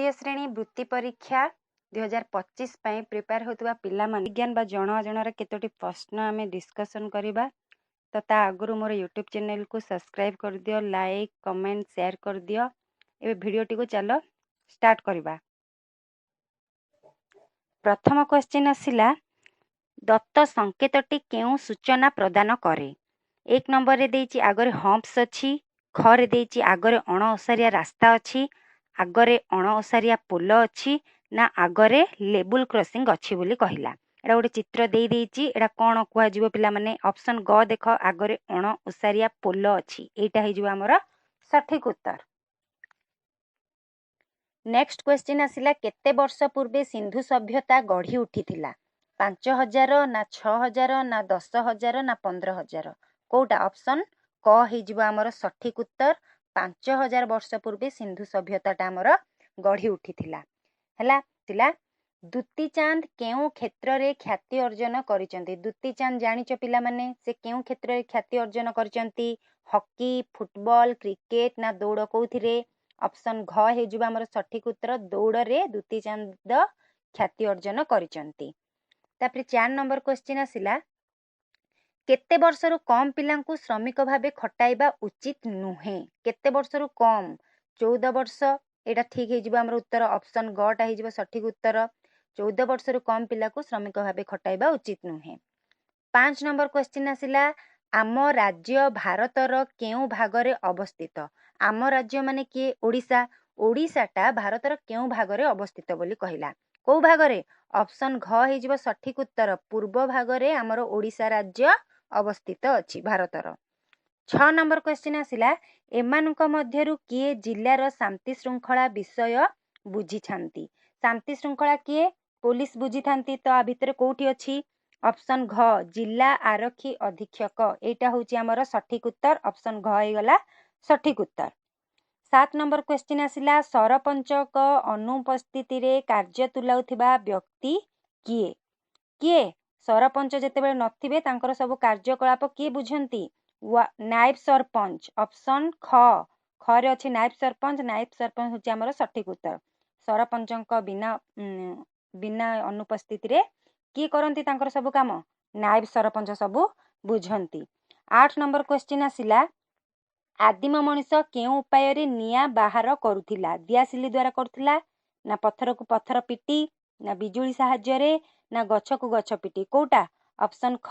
तृतीय श्रेणी वृत्ति परीक्षा 2025 ପାଇଁ ପ୍ରିପେୟାର ହେଉଥିବା ପିଲାମାନେ ବିଜ୍ଞାନ ବା ଜଣ ଅଜଣାର କେତୋଟି ପ୍ରଶ୍ନ ଆମେ ଡିସ୍କସନ୍ କରିବା। ତ ତା ଆଗରୁ ମୋର ୟୁଟ୍ୟୁବ୍ ଚ୍ୟାନେଲକୁ ସବସ୍କ୍ରାଇବ୍ କରିଦିଅ, ଲାଇକ୍ କମେଣ୍ଟ ସେୟାର କରିଦିଅ। ଏବେ ଭିଡ଼ିଓଟିକୁ ଚାଲ ଷ୍ଟାର୍ଟ କରିବା। ପ୍ରଥମ କ୍ୱେଶ୍ଚିନ୍ ଆସିଲା, ଦତ୍ତ ସଂକେତଟି କେଉଁ ସୂଚନା ପ୍ରଦାନ କରେ? 1 ନମ୍ବରରେ ଦେଇଛି ଆଗରେ ହମ୍ପସ୍ ଅଛି, ଖରେ ଦେଇଛି ଆଗରେ ଅଣଓସାରିଆ ରାସ୍ତା ଅଛି, ଆଗରେ ଅଣଓସାରିଆ ପୋଲ ଅଛି, ନା ଆଗରେ ଲେବୁଲ କ୍ରସିଂ ଅଛି ବୋଲି କହିଲା। ଏଟା ଗୋଟେ ଚିତ୍ର ଦେଇଛି, ଏଟା କ'ଣ କୁହାଯିବ ପିଲାମାନେ? ଅପସନ୍ ଗ ଦେଖ, ଆଗରେ ଅଣଓସାରିଆ ପୋଲ ଅଛି। ଏଇଟା ହେଇଯିବ ଆମର ସଠିକ ଉତ୍ତର। ନେକ୍ସଟ କ୍ୱେଶ୍ଚିନ୍ ଆସିଲା, କେତେ ବର୍ଷ ପୂର୍ବେ ସିନ୍ଧୁ ସଭ୍ୟତା ଗଢ଼ି ଉଠିଥିଲା? 5000 ନା 6000 ନା 10000 ନା 15000? କୋଉଟା? ଅପସନ୍ କ ହେଇଯିବ ଆମର ସଠିକ ଉତ୍ତର। 5000 ବର୍ଷ ପୂର୍ବେ ସିନ୍ଧୁ ସଭ୍ୟତାଟା ଆମର ଗଢ଼ି ଉଠିଥିଲା। ହେଲା ଥିଲା। ଦୁତି ଚାନ୍ଦ କେଉଁ କ୍ଷେତ୍ରରେ ଖ୍ୟାତି ଅର୍ଜନ କରିଛନ୍ତି? ଦୁତି ଚାନ୍ଦ ଜାଣିଛ ପିଲାମାନେ, ସେ କେଉଁ କ୍ଷେତ୍ରରେ ଖ୍ୟାତି ଅର୍ଜନ କରିଛନ୍ତି? ହକି, ଫୁଟବଲ, କ୍ରିକେଟ ନା ଦୌଡ଼? କୋଉଥିରେ? ଅପସନ୍ ଘ ହେଇଯିବ ଆମର ସଠିକ ଉତ୍ତର। ଦୌଡ଼ରେ ଦୁତି ଚାନ୍ଦ ଖ୍ୟାତି ଅର୍ଜନ କରିଛନ୍ତି। ତାପରେ 4 ନମ୍ବର କ୍ୱେଶ୍ଚିନ୍ ଆସିଲା, କେତେ ବର୍ଷରୁ କମ୍ ପିଲାଙ୍କୁ ଶ୍ରମିକ ଭାବେ ଖଟାଇବା ଉଚିତ ନୁହେଁ? କେତେ ବର୍ଷରୁ କମ୍? 14 ବର୍ଷ। ଏଇଟା ଠିକ ହେଇଯିବ ଆମର ଉତ୍ତର। ଅପସନ୍ ଗ ଟା ହେଇଯିବ ସଠିକ ଉତ୍ତର। 14 ବର୍ଷରୁ କମ୍ ପିଲାକୁ ଶ୍ରମିକ ଭାବେ ଖଟାଇବା ଉଚିତ ନୁହେଁ। 5 ନମ୍ବର କ୍ୱେଶ୍ଚିନ୍ ଆସିଲା, ଆମ ରାଜ୍ୟ ଭାରତର କେଉଁ ଭାଗରେ ଅବସ୍ଥିତ? ଆମ ରାଜ୍ୟ ମାନେ କିଏ? ଓଡ଼ିଶା। ଓଡ଼ିଶାଟା ଭାରତର କେଉଁ ଭାଗରେ ଅବସ୍ଥିତ ବୋଲି କହିଲା। କୋଉ ଭାଗରେ? ଅପସନ୍ ଘ ହେଇଯିବ ସଠିକ ଉତ୍ତର। ପୂର୍ବ ଭାଗରେ ଆମର ଓଡ଼ିଶା ରାଜ୍ୟ ଅବସ୍ଥିତ ଅଛି ଭାରତର। 6 ନମ୍ବର କ୍ୱେଶ୍ଚିନ୍ ଆସିଲା, ଏମାନଙ୍କ ମଧ୍ୟରୁ କିଏ ଜିଲ୍ଲାର ଶାନ୍ତି ଶୃଙ୍ଖଳା ବିଷୟ ବୁଝିଥାନ୍ତି? ଶାନ୍ତି ଶୃଙ୍ଖଳା କିଏ? ପୋଲିସ ବୁଝିଥାନ୍ତି। ତ ଆ ଭିତରେ କୋଉଠି ଅଛି? ଅପସନ୍ ଘ, ଜିଲ୍ଲା ଆରକ୍ଷୀ ଅଧୀକ୍ଷକ। ଏଇଟା ହଉଛି ଆମର ସଠିକ ଉତ୍ତର। ଅପସନ୍ ଘ ହେଇଗଲା ସଠିକ ଉତ୍ତର। 7 ନମ୍ବର କ୍ୱେଶ୍ଚିନ୍ ଆସିଲା, ସରପଞ୍ଚଙ୍କ ଅନୁପସ୍ଥିତିରେ କାର୍ଯ୍ୟ ତୁଲାଉଥିବା ବ୍ୟକ୍ତି କିଏ? କିଏ? ସରପଞ୍ଚ ଯେତେବେଳେ ନଥିବେ ତାଙ୍କର ସବୁ କାର୍ଯ୍ୟକଳାପ କିଏ ବୁଝନ୍ତି? ନାଏବ ସରପଞ୍ଚ। ଅପସନ୍ ଖ, ଖରେ ଅଛି ନାଏବ ସରପଞ୍ଚ। ନାଏବ ସରପଞ୍ଚ ହଉଛି ଆମର ସଠିକ ଉତ୍ତର। ସରପଞ୍ଚଙ୍କ ବିନା ଅନୁପସ୍ଥିତିରେ କିଏ କରନ୍ତି ତାଙ୍କର ସବୁ କାମ? ନାଏବ ସରପଞ୍ଚ ସବୁ ବୁଝନ୍ତି। 8 ନମ୍ବର କ୍ୱେଶ୍ଚିନ୍ ଆସିଲା, ଆଦିମ ମଣିଷ କେଉଁ ଉପାୟରେ ନିଆଁ ବାହାର କରୁଥିଲା? ଦିଆସିଲି ଦ୍ୱାରା କରୁଥିଲା, ନା ପଥରକୁ ପଥର ପିଟି, ନା ବିଜୁଳି ସାହାଯ୍ୟରେ, ନା ଗଛକୁ ଗଛ ପିଟି? କୋଉଟା? ଅପସନ୍ ଖ,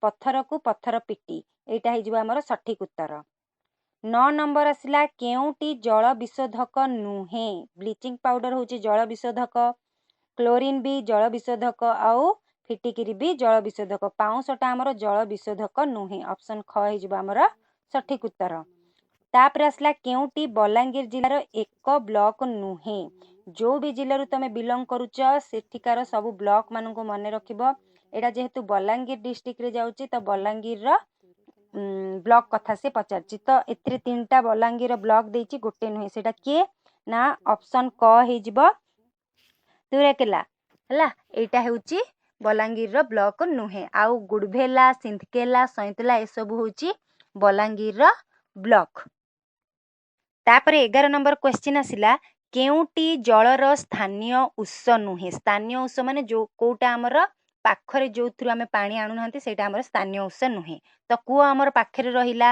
ପଥରକୁ ପଥର ପିଟି। ଏଇଟା ହେଇଯିବ ଆମର ସଠିକ ଉତ୍ତର। 9 ନମ୍ବର ଆସିଲା, କେଉଁଟି ଜଳ ବିଶୋଧକ ନୁହେଁ? ବ୍ଲିଚିଂ ପାଉଡର ହଉଛି ଜଳ ବିଶୋଧକ, କ୍ଲୋରିନ୍ ବି ଜଳ ବିଶୋଧକ, ଆଉ ଫିଟିକିରି ବି ଜଳ ବିଶୋଧକ। ପାଉଁଶଟା ଆମର ଜଳ ବିଶୋଧକ ନୁହେଁ। ଅପସନ୍ ଖ ହେଇଯିବ ଆମର ସଠିକ ଉତ୍ତର। ତାପରେ ଆସିଲା, କେଉଁଟି ବଲାଙ୍ଗୀର ଜିଲ୍ଲାର ଏକ ବ୍ଲକ ନୁହେଁ? ଯୋଉ ବି ଜିଲ୍ଲାରୁ ତମେ ବିଲଙ୍ଗ କରୁଛ ସେଠିକାର ସବୁ ବ୍ଲକ ମାନଙ୍କୁ ମନେ ରଖିବ। ଏଇଟା ଯେହେତୁ ବଲାଙ୍ଗୀର ଡିଷ୍ଟ୍ରିକ୍ଟରେ ଯାଉଛି ତ ବଲାଙ୍ଗୀରର ବ୍ଲକ କଥା ସେ ପଚାରିଛି। ତ ଏଥିରେ 3ଟା ବଲାଙ୍ଗୀର ବ୍ଲକ ଦେଇଛି, ଗୋଟେ ନୁହେଁ। ସେଇଟା କିଏ? ନା ଅପସନ୍ କ ହେଇଯିବ ତୁରେକେଲା। ହେଲା, ଏଇଟା ହେଉଛି ବଲାଙ୍ଗୀରର ବ୍ଲକ ନୁହେଁ। ଆଉ ଗୁଡଭେଲା, ସିନ୍ଧକେଲା, ସଇଁତଲା ଏସବୁ ହେଉଛି ବଲାଙ୍ଗୀରର ବ୍ଲକ। ତାପରେ 11 ନମ୍ବର କ୍ୱେଶ୍ଚିନ୍ ଆସିଲା, କେଉଁଟି ଜଳର ସ୍ଥାନୀୟ ଉତ୍ସ ନୁହେଁ? ସ୍ଥାନୀୟ ଉତ୍ସ ମାନେ କୋଉଟା ଆମର ପାଖରେ ଯୋଉଥିରୁ ଆମେ ପାଣି ଆଣୁନାହାନ୍ତି ସେଇଟା ଆମର ସ୍ଥାନୀୟ ଉତ୍ସ ନୁହେଁ। ତ କୂଅ ଆମର ପାଖରେ ରହିଲା,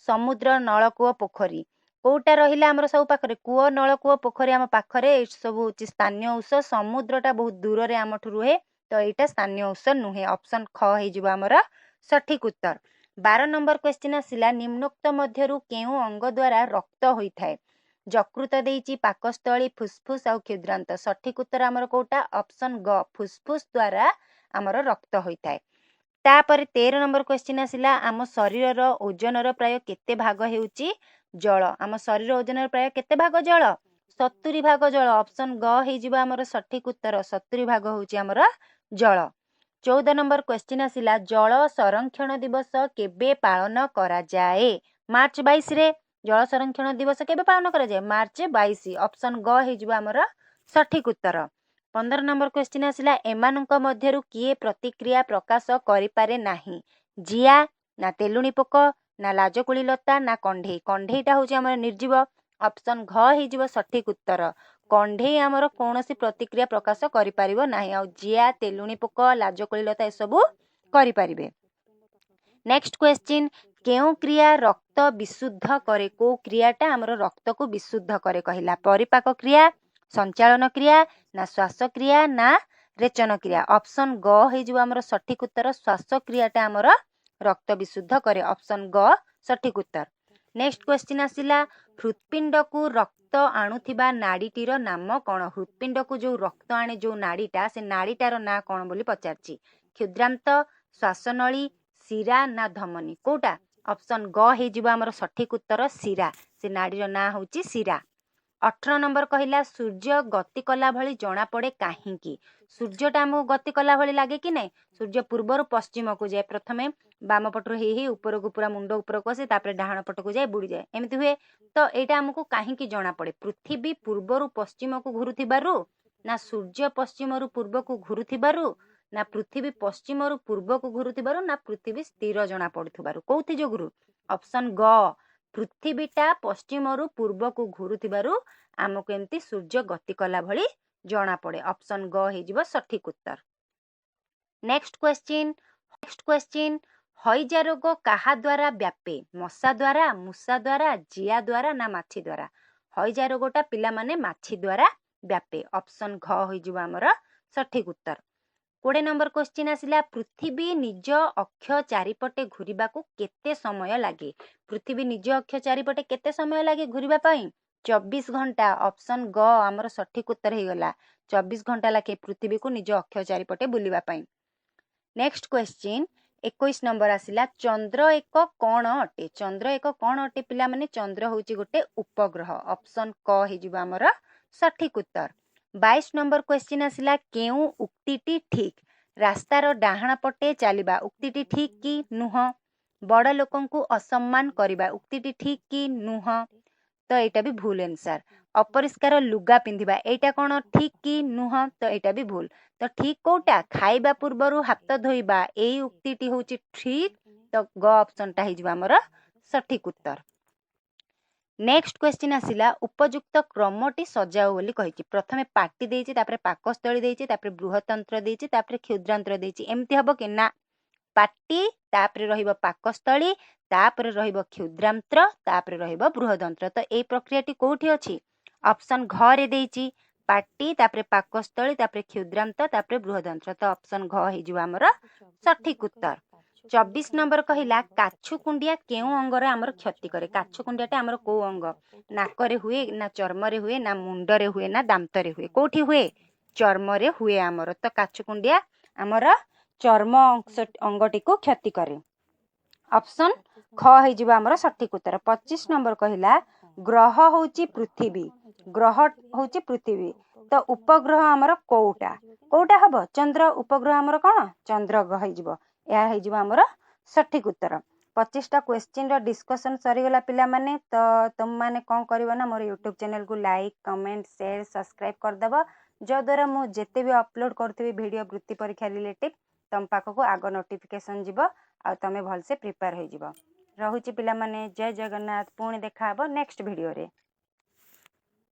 ସମୁଦ୍ର, ନଳକୂଅ, ପୋଖରୀ। କୋଉଟା ରହିଲା ଆମର ସବୁ ପାଖରେ? କୂଅ, ନଳକୂଅ, ପୋଖରୀ ଆମ ପାଖରେ। ଏ ସବୁ ହଉଛି ସ୍ଥାନୀୟ ଉତ୍ସ। ସମୁଦ୍ରଟା ବହୁତ ଦୂରରେ ଆମଠୁ ରୁହେ, ତ ଏଇଟା ସ୍ଥାନୀୟ ଉତ୍ସ ନୁହେଁ। ଅପସନ୍ ଖ ହେଇଯିବ ଆମର ସଠିକ ଉତ୍ତର। 12 ନମ୍ବର କ୍ୱେଶ୍ଚିନ୍ ଆସିଲା, ନିମ୍ନୋକ୍ତ ମଧ୍ୟରୁ କେଉଁ ଅଙ୍ଗ ଦ୍ୱାରା ରକ୍ତ ହୋଇଥାଏ? ଯକୃତ ଦେଇଛି, ପାକସ୍ଥଳୀ, ଫୁସଫୁସ୍ ଆଉ କ୍ଷୁଦ୍ରାନ୍ତ। ସଠିକ ଉତ୍ତର ଆମର କୋଉଟା? ଅପସନ୍ ଗ, ଫୁସଫୁସ୍ ଦ୍ୱାରା ଆମର ରକ୍ତ ହୋଇଥାଏ। ତାପରେ 13 ନମ୍ବର କ୍ୱେଶ୍ଚିନ୍ ଆସିଲା, ଆମ ଶରୀରର ଓଜନର ପ୍ରାୟ କେତେ ଭାଗ ହେଉଛି ଜଳ? ଆମ ଶରୀର ଓଜନର ପ୍ରାୟ କେତେ ଭାଗ ଜଳ? 70 ଭାଗ ଜଳ। ଅପସନ୍ ଗ ହେଇଯିବ ଆମର ସଠିକ ଉତ୍ତର। 70 ଭାଗ ହେଉଛି ଆମର ଜଳ। 14 ନମ୍ବର କ୍ୱେଶ୍ଚିନ୍ ଆସିଲା, ଜଳ ସଂରକ୍ଷଣ ଦିବସ କେବେ ପାଳନ କରାଯାଏ? ମାର୍ଚ୍ଚ 22ରେ। ଜଳ ସଂରକ୍ଷଣ ଦିବସ କେବେ ପାଳନ କରାଯାଏ? ମାର୍ଚ୍ଚ 22। ଅପସନ୍ ଗ ହେଇଯିବ ଆମର ସଠିକ ଉତ୍ତର। 15 ନମ୍ବର କ୍ୱେଶ୍ଚିନ୍ ଆସିଲା, ଏମାନଙ୍କ ମଧ୍ୟରୁ କିଏ ପ୍ରତିକ୍ରିୟା ପ୍ରକାଶ କରିପାରେ ନାହିଁ? ଜିଆ, ନା ତେଲୁଣି ପୋକ, ନା ଲାଜକୁଳି ଲତା, ନା କଣ୍ଢେଇ? କଣ୍ଢେଇଟା ହଉଛି ଆମର ନିର୍ଜୀବ। ଅପସନ୍ ଘ ହେଇଯିବ ସଠିକ ଉତ୍ତର। कंढे आमर कौन प्रतिक्रिया प्रकाश करिपारिबो नाही आ जिया तेलुणी पोक लाजकोलीलता एसबू करिपारिबे। नेक्स्ट क्वेश्चन केउ क्रिया रक्त विशुद्ध करे को क्रियाटा आमर रक्त को विशुद्ध करे कहला परिपाक क्रिया संचालन क्रिया ना श्वास क्रिया ना रेचन क्रिया ऑप्शन ग हे आमर सठिक उत्तर श्वास क्रियाटा आमर रक्त विशुद्ध करे ऑप्शन ग सठिक उत्तर। नेक्स्ट क्वेश्चन आसिला हृत्पिंड को रक्त आणुथिबा नाड़ीटीर नाम कौन हृत्पिंड को जो रक्त आणे जो नाड़ीटा से नाड़ीटार ना कौन बोली पचारछि क्षुद्रांत श्वासनली शिरा ना धमनी कोटा ऑप्शन ग हे आमर सठिक उत्तर शिरा से नाड़ीर ना होची शिरा। 18 नंबर कहला सूर्य गति कला भली जना पड़े काहींकी सूर्यटा आमको गति कला भली लागे कि नहीं सूर्य पूर्वर पश्चिम को जाए प्रथमे बाम पटरू हे ऊपर को पूरा मुंड ऊपर को आसे तापर डाहाण पट को जाए बुड़ी जाए एमती हुए तो एटा आमको काहींकी जना पड़े पृथ्वी पूर्वर पश्चिम को घुरुथिबारु ना सूर्य पश्चिम पूर्व को घुरुथिबारु ना पृथ्वी पश्चिम पूर्व को घुरुथिबारु ना पृथ्वी स्थिर जना पड़ुथिबारु कोउथि जो गुरु ऑप्शन ग पृथ्वीटा पश्चिम पूर्व को घुरुथिबारु आमको एमती सूर्य गति कला भली जना पड़े ऑप्शन ग हे सठिक उत्तर। नेक्स्ट क्वेश्चन हईजा रोग कहा द्वारा व्यापे मशा द्वारा मूषा द्वारा जिया द्वारा ना माछी द्वारा हईजा रोगटा पिला माने माछी द्वारा व्यापे ऑप्शन घ हो आमर सठिक उत्तर। 20 नंबर क्वेश्चन आसिला पृथ्वी निज अक्ष चारिपटे घूरिबा को केते समय लागे पृथ्वी निज अक्ष चारिपटे केते समय लागे घूरिबा पई 24 घंटा ऑप्शन ग आमर सठिक उत्तर हे गला 24 घंटा लागे पृथ्वी को निज अक्ष चारिपटे बुलिबा पई। नेक्स्ट क्वेश्चन 21 नंबर आसिला चंद्र एक कौन अटे चंद्र एक कौन अटे पिला माने चंद्र होची गोटे उपग्रह ऑप्शन क हे आमर सठिक उत्तर। 22 नंबर क्वेश्चन आसिला केउ उक्तिटी ठीक रास्तार डाहाण पटे चलिबा उक्तिटी ठीक कि नुह बड़ लोकन को असम्मान करिबा उक्तिटी ठीक कि नुह तो एटा भी भूल आंसर। अपरिष्कार लुगा पिंधिबा एटा कौन ठीक कि नुह तो एटा भी भूल तो ठीक कोटा खाइबा पूर्वरु हाथ धोइबा एई उक्तिटी होची ठीक तो ग ऑप्शन टा हे आमर सठिक उत्तर। नेक्स्ट क्वेश्चन आसिला उपयुक्त क्रमटी सजाओ बोली कहिछि प्रथमे पाटी देइछि तापरे पाकस्थली देइछि तापरे बृहतंत्र देइछि तापरे क्षुद्रांत्र देइछि एमती हबो कि ना पाटी तापरे रहिबो पाकस्थली तापरे रहिबो क्षुद्रांत्र तापरे रहिबो बृहतंत्र तो एई प्रक्रियाटी कोठी अछि ऑप्शन घ रे देइछि पाटी तापरे पाकस्थली तापरे क्षुद्रांत्र तापरे बृहतंत्र तो ऑप्शन घ हे आमर सठिक उत्तर। 24 नंबर कहला काछु कुंडिया केउ अंगरे आमर क्षति करे काछु कुंडियाटा आमर को अंग नाकरे हुए ना चर्मरे हुए ना मुंडरे हुए ना दांतरे हुए कोठी हुए चर्मरे हुए आमर तो काछु कुंडिया आमर चर्म अंगटी को क्षति करे ऑप्शन ख हे आमर सठिक उत्तर। 25 नंबर कहला ग्रह होची पृथ्वी तो उपग्रह आमर कोउटा हबो चंद्र उपग्रह आमर कोन चंद्र ग्रह हे आमर सठिक उत्तर। 25टा क्वेश्चन रो डिस्कशन सरीगला पिला माने तो तुम माने कौन करिवो ना मोर यूट्यूब चैनल को लाइक कमेंट शेयर सब्सक्राइब कर दबो जो द्वारा मु जेते भी अपलोड करथि वीडियो वृत्ति परीक्षा रिलेटेड तम पाख को आगो नोटिफिकेशन जिवो आ तमे भल से प्रिपेयर हो जिवो। रहुची पिला माने जय जगन्नाथ पुणी देखा हबो नेक्स्ट वीडियो रे।